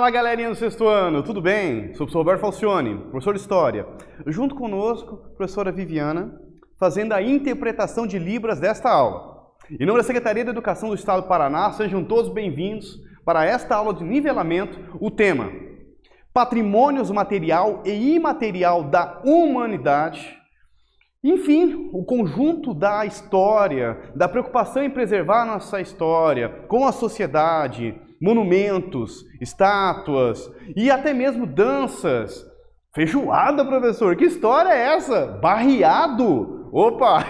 Fala, galerinha do sexto ano, tudo bem? Sou o professor Roberto Falcione, professor de História. Junto conosco, a professora Viviana, fazendo a interpretação de Libras desta aula. Em nome da Secretaria da Educação do Estado do Paraná, sejam todos bem-vindos para esta aula de nivelamento, o tema Patrimônios material e imaterial da humanidade. Enfim, o conjunto da história, da preocupação em preservar a nossa história com a sociedade, monumentos, estátuas e até mesmo danças. Feijoada, professor? Que história é essa? Barreado? Opa!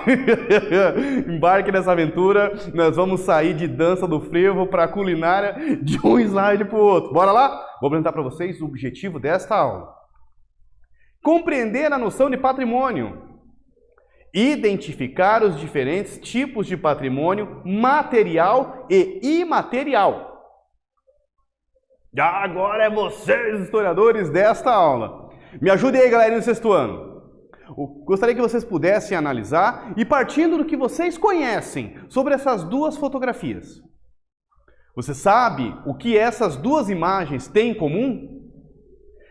Embarque nessa aventura, nós vamos sair de dança do frevo para a culinária de um slide para o outro. Bora lá? Vou apresentar para vocês o objetivo desta aula. Compreender a noção de patrimônio. Identificar os diferentes tipos de patrimônio material e imaterial. Agora é vocês, historiadores, desta aula. Me ajudem aí, galerinha do sexto ano. Gostaria que vocês pudessem analisar e partindo do que vocês conhecem sobre essas duas fotografias. Você sabe o que essas duas imagens têm em comum?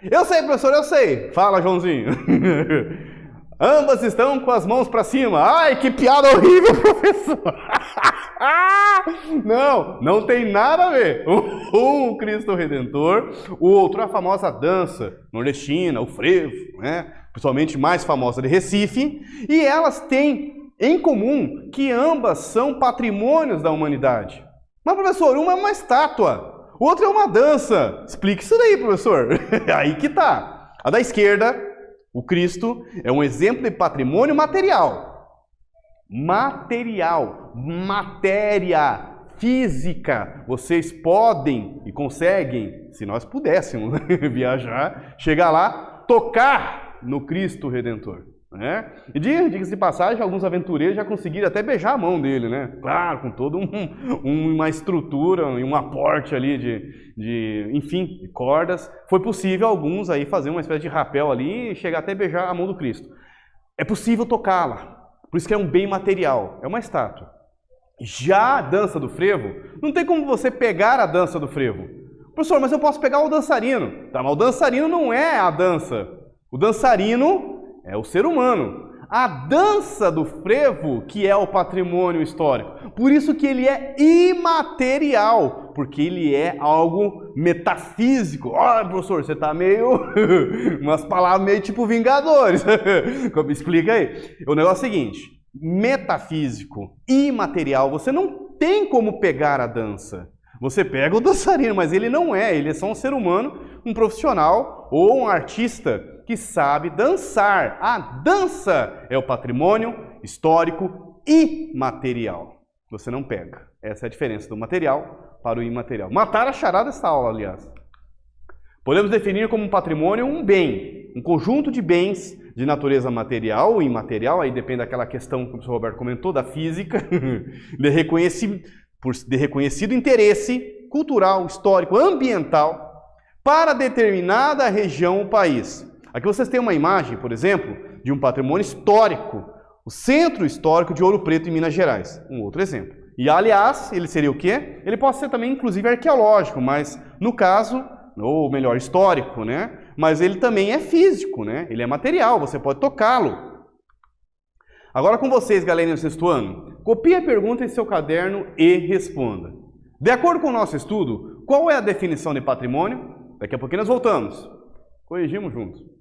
Eu sei, professor, eu sei. Fala, Joãozinho. Ambas estão com as mãos para cima. Ai, que piada horrível, professor. Não tem nada a ver. Um, o Cristo Redentor, o outro, a famosa dança nordestina, o frevo, né? Principalmente mais famosa de Recife. E elas têm em comum que ambas são patrimônios da humanidade. Mas, professor, uma é uma estátua, o outro é uma dança. Explique isso daí, professor. Aí que tá. A da esquerda, o Cristo, é um exemplo de patrimônio material. Material, matéria, física. Vocês podem e conseguem, se nós pudéssemos viajar, chegar lá, tocar no Cristo Redentor. Né? E diga-se de passagem, alguns aventureiros já conseguiram até beijar a mão dele, né? Claro, com toda uma estrutura e um aporte ali enfim, de cordas. Foi possível alguns aí fazer uma espécie de rapel ali e chegar até a beijar a mão do Cristo. É possível tocá-la, por isso que é um bem material, é uma estátua. Já a dança do frevo, não tem como você pegar a dança do frevo. Professor, mas eu posso pegar o dançarino. Tá, mas o dançarino não é a dança. O dançarino é o ser humano. A dança do frevo que é o patrimônio histórico. Por isso que ele é imaterial, porque ele é algo metafísico. Olha, professor, você tá meio... umas palavras meio tipo Vingadores. Explica aí. O negócio é o seguinte, metafísico, imaterial, você não tem como pegar a dança. Você pega o dançarino, mas ele não é, ele é só um ser humano, um profissional ou um artista que sabe dançar. A dança é o patrimônio histórico imaterial. Você não pega. Essa é a diferença do material para o imaterial. Mataram a charada dessa aula, aliás. Podemos definir como um patrimônio um bem, um conjunto de bens de natureza material ou imaterial, aí depende daquela questão que o professor Roberto comentou, da física, de reconhecido interesse cultural, histórico, ambiental para determinada região ou país. Aqui vocês têm uma imagem, por exemplo, de um patrimônio histórico, o Centro Histórico de Ouro Preto em Minas Gerais, um outro exemplo. E, aliás, ele seria o quê? Ele pode ser também, inclusive, arqueológico, mas, no caso, ou melhor, histórico, né? Mas ele também é físico, né? Ele é material, você pode tocá-lo. Agora com vocês, galerinha do sexto ano, copie a pergunta em seu caderno e responda. De acordo com o nosso estudo, qual é a definição de patrimônio? Daqui a pouquinho nós voltamos. Corrigimos juntos.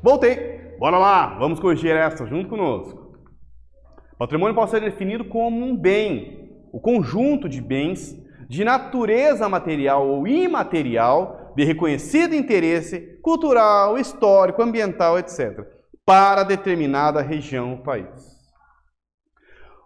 Voltei. Bora lá, vamos corrigir essa junto conosco. Patrimônio pode ser definido como um bem, o conjunto de bens de natureza material ou imaterial, de reconhecido interesse cultural, histórico, ambiental, etc., para determinada região ou país.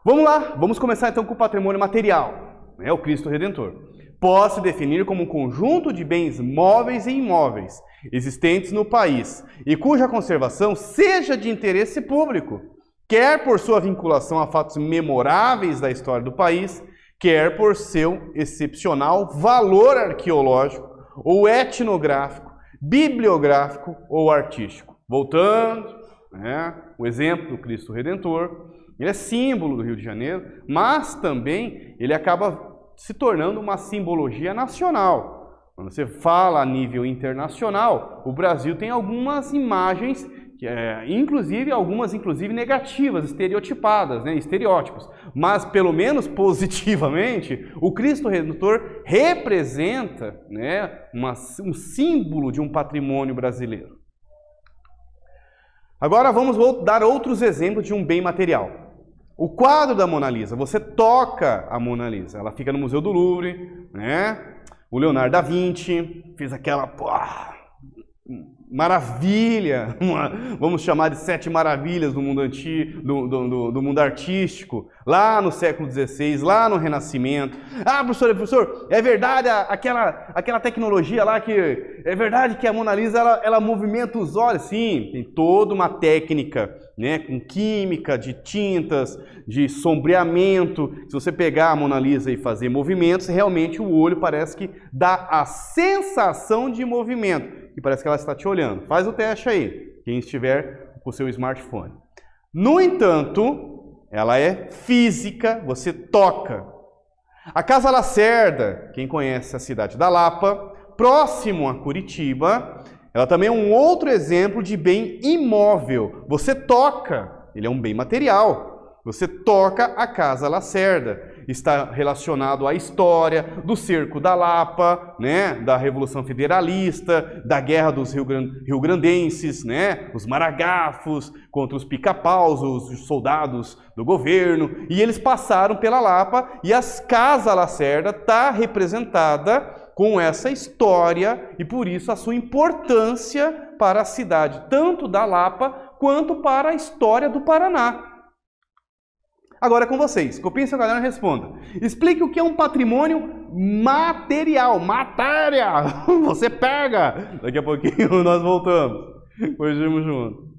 Vamos lá, vamos começar então com o patrimônio material, o Cristo Redentor. Pode se definir como um conjunto de bens móveis e imóveis existentes no país e cuja conservação seja de interesse público, quer por sua vinculação a fatos memoráveis da história do país, quer por seu excepcional valor arqueológico ou etnográfico, bibliográfico ou artístico. Voltando, o exemplo do Cristo Redentor, ele é símbolo do Rio de Janeiro, mas também ele acaba se tornando uma simbologia nacional. Quando você fala a nível internacional, o Brasil tem algumas imagens, algumas negativas, estereotipadas, estereótipos. Mas, pelo menos positivamente, o Cristo Redentor representa um símbolo de um patrimônio brasileiro. Agora vamos dar outros exemplos de um bem material. O quadro da Mona Lisa, você toca a Mona Lisa, ela fica no Museu do Louvre, O Leonardo da Vinci fez aquela maravilha, vamos chamar de 7 maravilhas do mundo antigo, do mundo artístico, lá no século XVI, lá no Renascimento. Ah, professor, é verdade aquela tecnologia lá é verdade que a Mona Lisa ela movimenta os olhos? Sim, tem toda uma técnica, com química, de tintas, de sombreamento. Se você pegar a Mona Lisa e fazer movimentos, realmente o olho parece que dá a sensação de movimento. E parece que ela está te olhando. Faz o teste aí, quem estiver com o seu smartphone. No entanto, ela é física, você toca. A Casa Lacerda, quem conhece a cidade da Lapa, próximo a Curitiba, ela também é um outro exemplo de bem imóvel. Você toca, ele é um bem material. Você toca a Casa Lacerda. Está relacionado à história do cerco da Lapa, da Revolução Federalista, da Guerra dos Rio-Grandenses, os maragafos contra os pica-paus, os soldados do governo, e eles passaram pela Lapa e a Casa Lacerda está representada com essa história e por isso a sua importância para a cidade, tanto da Lapa quanto para a história do Paraná. Agora é com vocês. Copiem seu caderno e responda. Explique o que é um patrimônio material. Matéria! Você pega! Daqui a pouquinho nós voltamos. Corrigimos junto.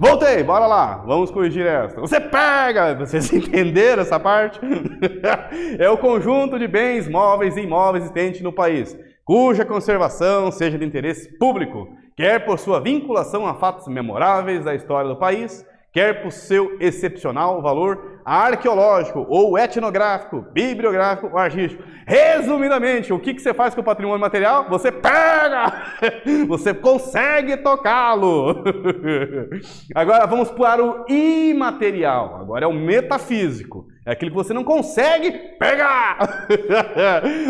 Voltei, bora lá, vamos corrigir esta. Você pega, vocês entenderam essa parte? É o conjunto de bens móveis e imóveis existentes no país, cuja conservação seja de interesse público, quer por sua vinculação a fatos memoráveis da história do país, quer por seu excepcional valor arqueológico ou etnográfico, bibliográfico ou artístico. Resumidamente, o que você faz com o patrimônio material? Você pega! Você consegue tocá-lo! Agora vamos para o imaterial. Agora é o metafísico. É aquilo que você não consegue pegar!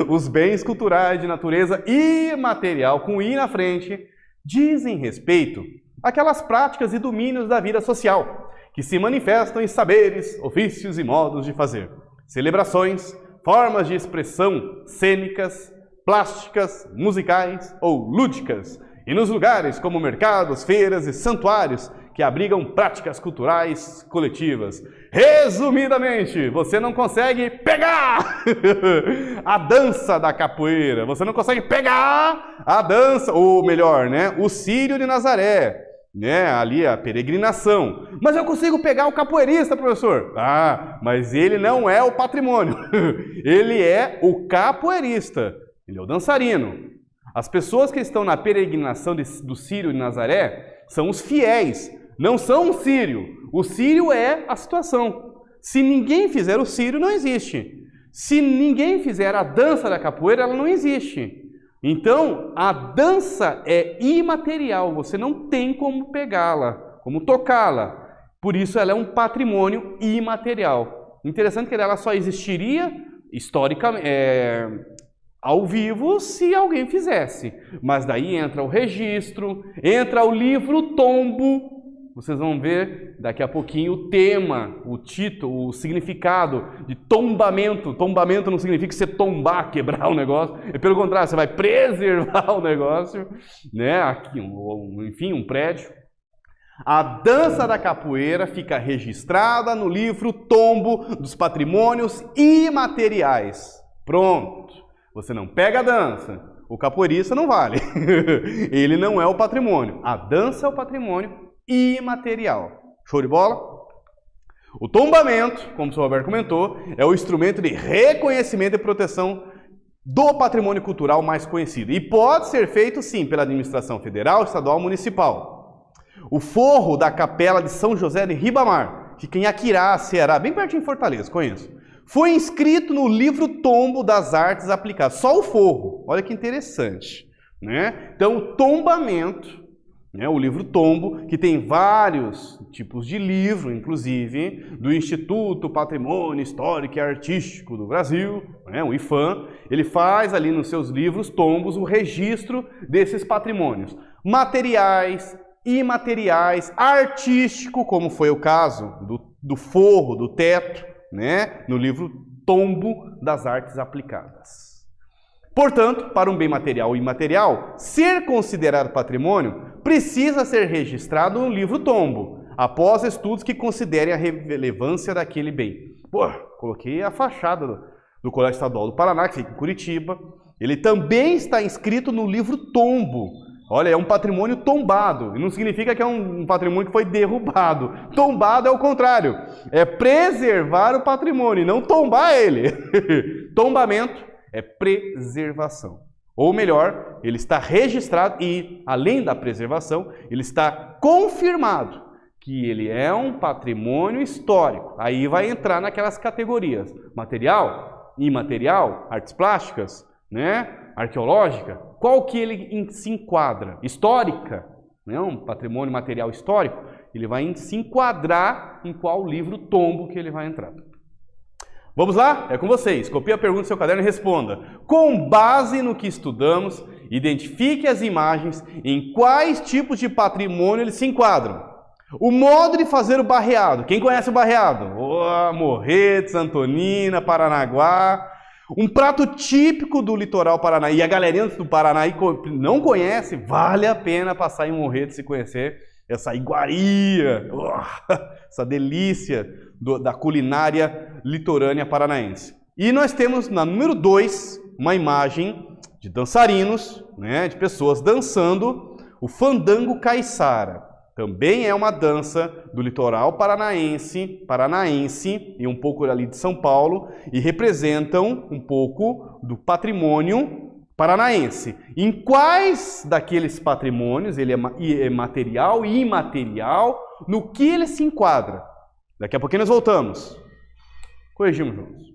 Os bens culturais de natureza imaterial, com I na frente, dizem respeito àquelas práticas e domínios da vida social, que se manifestam em saberes, ofícios e modos de fazer, celebrações, formas de expressão cênicas, plásticas, musicais ou lúdicas, e nos lugares como mercados, feiras e santuários que abrigam práticas culturais coletivas. Resumidamente, você não consegue pegar a dança da capoeira, você não consegue pegar a dança, ou melhor, né, o Círio de Nazaré, né, ali a peregrinação. Mas eu consigo pegar o capoeirista, professor. Ah, mas ele não é o patrimônio. Ele é o capoeirista. Ele é o dançarino. As pessoas que estão na peregrinação do Círio de Nazaré são os fiéis, não são o Círio. O Círio é a situação. Se ninguém fizer o Círio, não existe. Se ninguém fizer a dança da capoeira, ela não existe. Então, a dança é imaterial, você não tem como pegá-la, como tocá-la. Por isso, ela é um patrimônio imaterial. Interessante que ela só existiria historicamente, ao vivo, se alguém fizesse. Mas daí entra o registro, entra o livro tombo. Vocês vão ver daqui a pouquinho o tema, o título, o significado de tombamento. Tombamento não significa você tombar, quebrar o negócio. É pelo contrário, você vai preservar o negócio, né? Aqui, enfim, um prédio. A dança da capoeira fica registrada no livro tombo dos patrimônios imateriais. Pronto. Você não pega a dança. O capoeirista não vale. Ele não é o patrimônio. A dança é o patrimônio imaterial. Show de bola? O tombamento, como o senhor Roberto comentou, é o instrumento de reconhecimento e proteção do patrimônio cultural mais conhecido. E pode ser feito, sim, pela administração federal, estadual ou municipal. O forro da Capela de São José de Ribamar, fica em Aquirá, Ceará, bem pertinho de Fortaleza, conheço. Foi inscrito no livro tombo das artes aplicadas. Só o forro. Olha que interessante, né? Então, o tombamento, né, o livro tombo, que tem vários tipos de livro, inclusive do Instituto Patrimônio Histórico e Artístico do Brasil, né, o IFAM, ele faz ali nos seus livros tombos o registro desses patrimônios materiais, imateriais, artístico, como foi o caso do forro, do teto, né, no livro Tombo das Artes Aplicadas. Portanto, para um bem material ou imaterial, ser considerado patrimônio precisa ser registrado no livro tombo, após estudos que considerem a relevância daquele bem. Pô, coloquei a fachada do Colégio Estadual do Paraná, que fica em Curitiba. Ele também está inscrito no livro tombo. Olha, é um patrimônio tombado. E não significa que é um patrimônio que foi derrubado. Tombado é o contrário. É preservar o patrimônio e não tombar ele. Tombamento é preservação. Ou melhor, ele está registrado e, além da preservação, ele está confirmado que ele é um patrimônio histórico. Aí vai entrar naquelas categorias: material, imaterial, artes plásticas, né? Arqueológica. Qual que ele se enquadra? Histórica, né? Um patrimônio material histórico. Ele vai se enquadrar em qual livro tombo que ele vai entrar. Vamos lá? É com vocês. Copie a pergunta no seu caderno e responda. Com base no que estudamos, identifique as imagens em quais tipos de patrimônio eles se enquadram. O modo de fazer o barreado. Quem conhece o barreado? Morretes, Antonina, Paranaguá. Um prato típico do litoral Paraná. E a galerinha do Paraná não conhece, vale a pena passar em Morretes e conhecer essa iguaria, essa delícia da culinária litorânea paranaense. E nós temos na número 2 uma imagem de dançarinos, né, de pessoas dançando o fandango caiçara. Também é uma dança do litoral paranaense e um pouco ali de São Paulo, e representam um pouco do patrimônio paranaense. Em quais daqueles patrimônios, ele é material e imaterial, no que ele se enquadra? Daqui a pouquinho nós voltamos. Corrigimos juntos.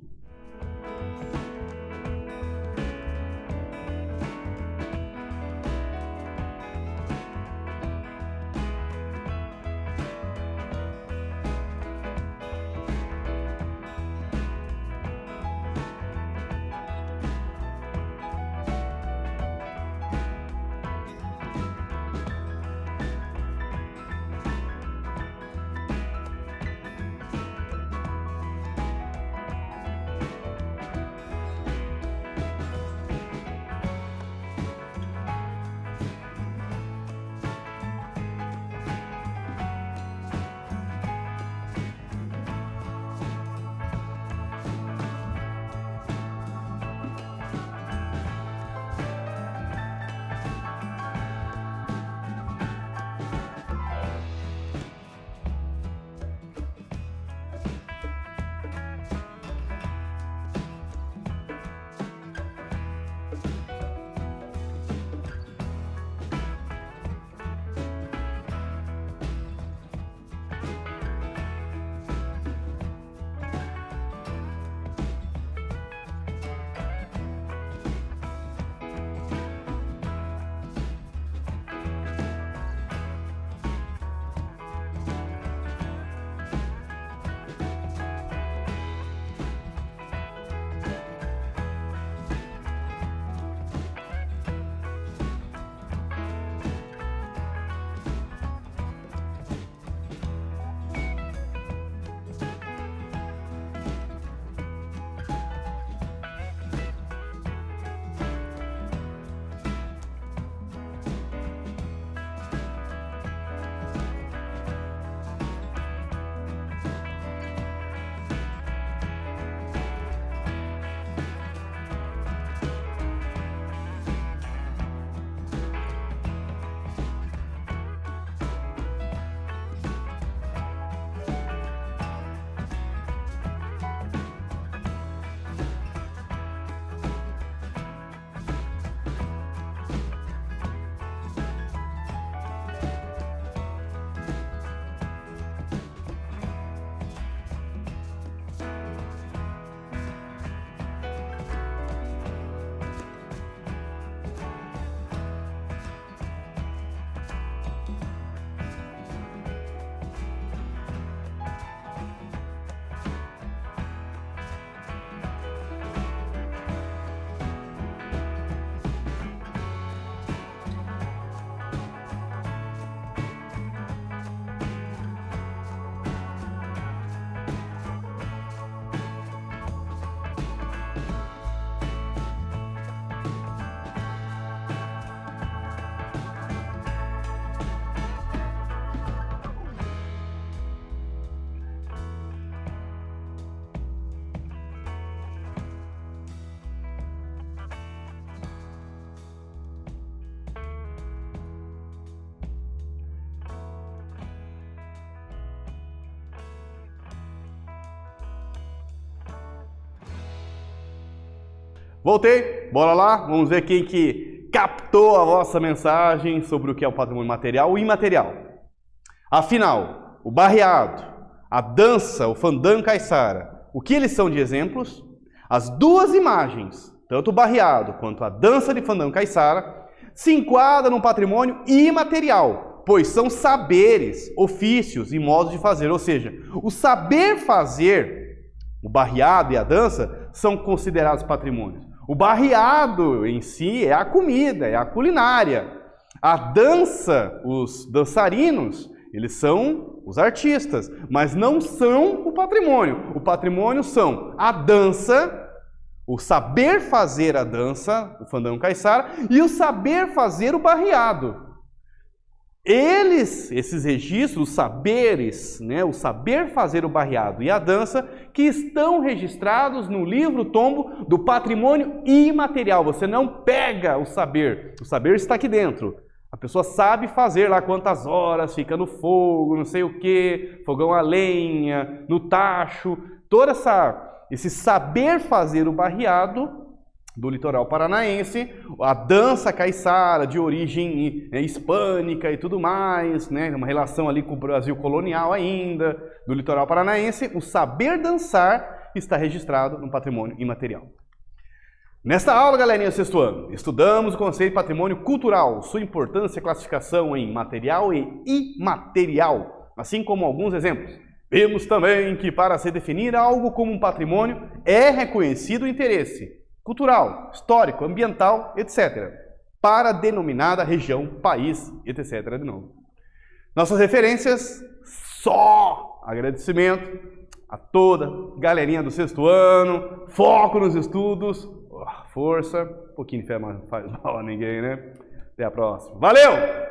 Voltei, bora lá, vamos ver quem que captou a vossa mensagem sobre o que é o patrimônio material e imaterial. Afinal, o barreado, a dança, o fandango caiçara, o que eles são de exemplos? As duas imagens, tanto o barreado quanto a dança de fandango caiçara, se enquadram no patrimônio imaterial, pois são saberes, ofícios e modos de fazer, ou seja, o saber fazer, o barreado e a dança, são considerados patrimônios. O barreado em si é a comida, é a culinária. A dança, os dançarinos, eles são os artistas, mas não são o patrimônio. O patrimônio são a dança, o saber fazer a dança, o fandango caiçara, e o saber fazer o barreado. Eles, esses registros, os saberes, né, o saber fazer o barreado e a dança, que estão registrados no livro-tombo do patrimônio imaterial. Você não pega o saber está aqui dentro. A pessoa sabe fazer lá quantas horas, fica no fogo, não sei o que, fogão a lenha, no tacho, todo esse saber fazer o barreado do litoral paranaense, a dança caiçara de origem hispânica e tudo mais, né, uma relação ali com o Brasil colonial ainda, do litoral paranaense, o saber dançar está registrado no patrimônio imaterial. Nesta aula, galerinha do sexto ano, estudamos o conceito de patrimônio cultural, sua importância e classificação em material e imaterial, assim como alguns exemplos. Vimos também que para se definir algo como um patrimônio é reconhecido o interesse cultural, histórico, ambiental, etc., para a denominada região, país, etc. de novo. Nossas referências, só agradecimento a toda galerinha do sexto ano, foco nos estudos, força, um pouquinho de fé não faz mal a ninguém, né? Até a próxima. Valeu!